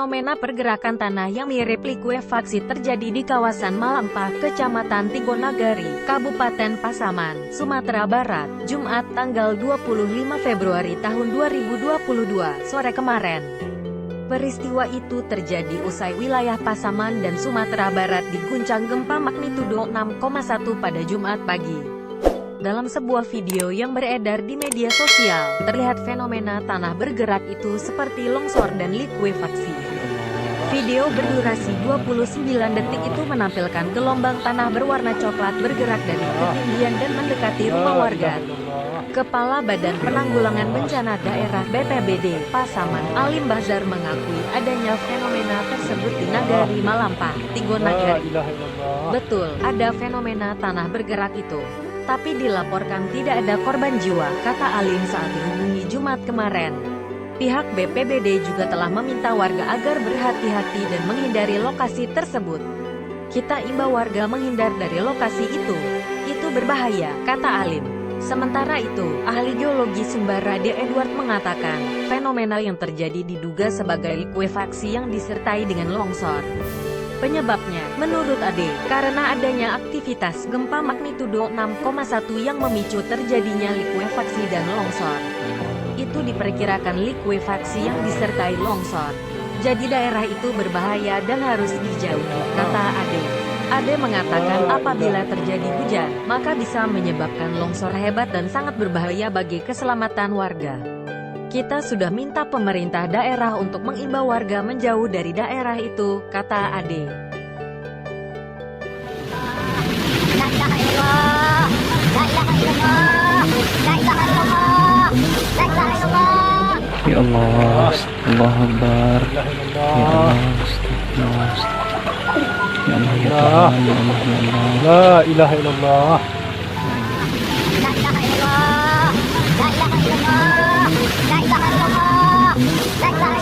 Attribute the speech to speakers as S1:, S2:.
S1: Fenomena pergerakan tanah yang mirip likuifaksi terjadi di kawasan Malampah, Kecamatan Tigonagari, Kabupaten Pasaman, Sumatera Barat, Jumat tanggal 25 Februari tahun 2022, sore kemarin. Peristiwa itu terjadi usai wilayah Pasaman dan Sumatera Barat diguncang gempa magnitudo 6,1 pada Jumat pagi. Dalam sebuah video yang beredar di media sosial, terlihat fenomena tanah bergerak itu seperti longsor dan likuifaksi. Video berdurasi 29 detik itu menampilkan gelombang tanah berwarna coklat bergerak dari ketinggian dan mendekati rumah warga. Kepala Badan Penanggulangan Bencana Daerah BPBD Pasaman, Alim Bahzar mengakui adanya fenomena tersebut di Nagari Malampah, Tigonagari. Betul, ada fenomena tanah bergerak itu. Tapi dilaporkan tidak ada korban jiwa, kata Alim saat dihubungi Jumat kemarin. Pihak BPBD juga telah meminta warga agar berhati-hati dan menghindari lokasi tersebut. Kita imbau warga menghindar dari lokasi itu berbahaya, kata Alim. Sementara itu, ahli geologi Sumbar D. Edward mengatakan, fenomena yang terjadi diduga sebagai likuifaksi yang disertai dengan longsor. Penyebabnya, menurut Ade, karena adanya aktivitas gempa magnitudo 6,1 yang memicu terjadinya likuifaksi dan longsor. Itu diperkirakan likuifaksi yang disertai longsor. Jadi daerah itu berbahaya dan harus dijauhi, kata Ade. Ade mengatakan apabila terjadi hujan, maka bisa menyebabkan longsor hebat dan sangat berbahaya bagi keselamatan warga. Kita sudah minta pemerintah daerah untuk mengimbau warga menjauh dari daerah itu, kata Ade.
S2: Ya Allah, Allah Akbar. Ya Allah, astagfirullah. Ya Allah, ya Tuhan, ya Allah, ya Allah.
S3: La ilaha illallah.
S4: La ilaha illallah. La ilaha illallah. La ilaha